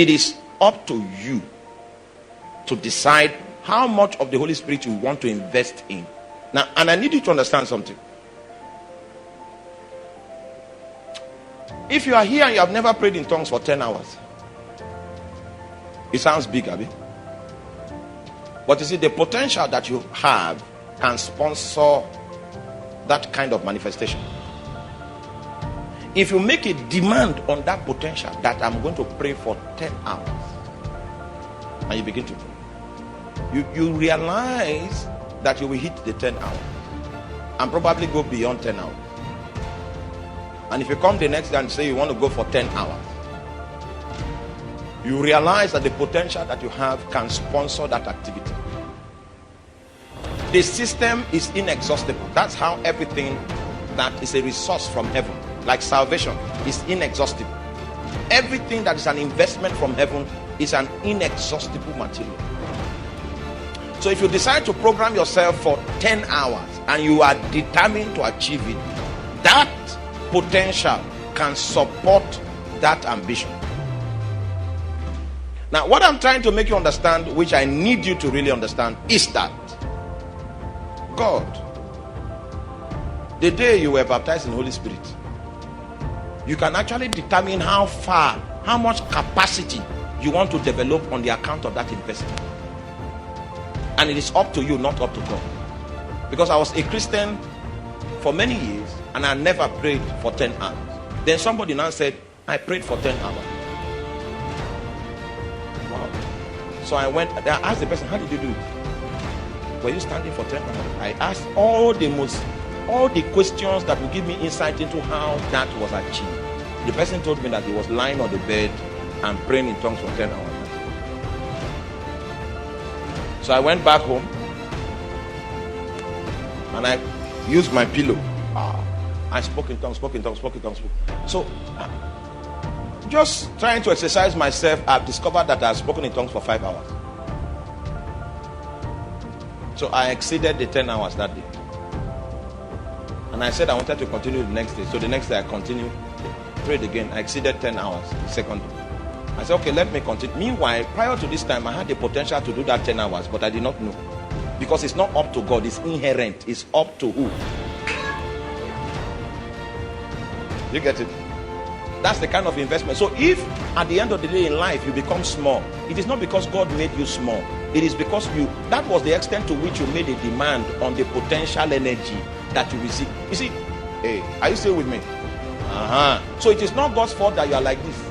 it is up to you to decide how much of the Holy Spirit you want to invest in. Now, and I need you to understand something. If you are here and you have never prayed in tongues for 10 hours, it sounds big, Abby. But you see, the potential that you have can sponsor that kind of manifestation. If you make a demand on that potential that I'm going to pray for 10 hours, and you begin to pray, you realize that you will hit the 10 hours and probably go beyond 10 hours. And if you come the next day and say you want to go for 10 hours, you realize that the potential that you have can sponsor that activity. The system is inexhaustible. That's how everything that is a resource from heaven, like salvation, is inexhaustible. Everything that is an investment from heaven is an inexhaustible material. So if you decide to program yourself for 10 hours and you are determined to achieve it, that potential can support that ambition. Now, what I'm trying to make you understand, which I need you to really understand, is that God, the day you were baptized in the Holy Spirit, you can actually determine how far, how much capacity you want to develop on the account of that investment. And it is up to you, not up to God. Because I was a Christian for many years and I never prayed for 10 hours. Then somebody now said, I prayed for 10 hours. Wow. So I asked the person, how did you do it? Were you standing for 10 hours? I asked all the questions that will give me insight into how that was achieved. The person told me that he was lying on the bed and praying in tongues for 10 hours. So I went back home and I used my pillow. I spoke in tongues. So just trying to exercise myself, I've discovered that I've spoken in tongues for 5 hours. So I exceeded the 10 hours that day. And I said I wanted to continue the next day. So the next day I continued, prayed again. I exceeded 10 hours the second day. I said, okay, let me continue. Meanwhile, prior to this time, I had the potential to do that 10 hours, but I did not know. Because it's not up to God, it's inherent. It's up to who? You get it? That's the kind of investment. So if at the end of the day in life you become small, it is not because God made you small. It is because that was the extent to which you made a demand on the potential energy that you receive. You see, hey, are you still with me? So it is not God's fault that you are like this.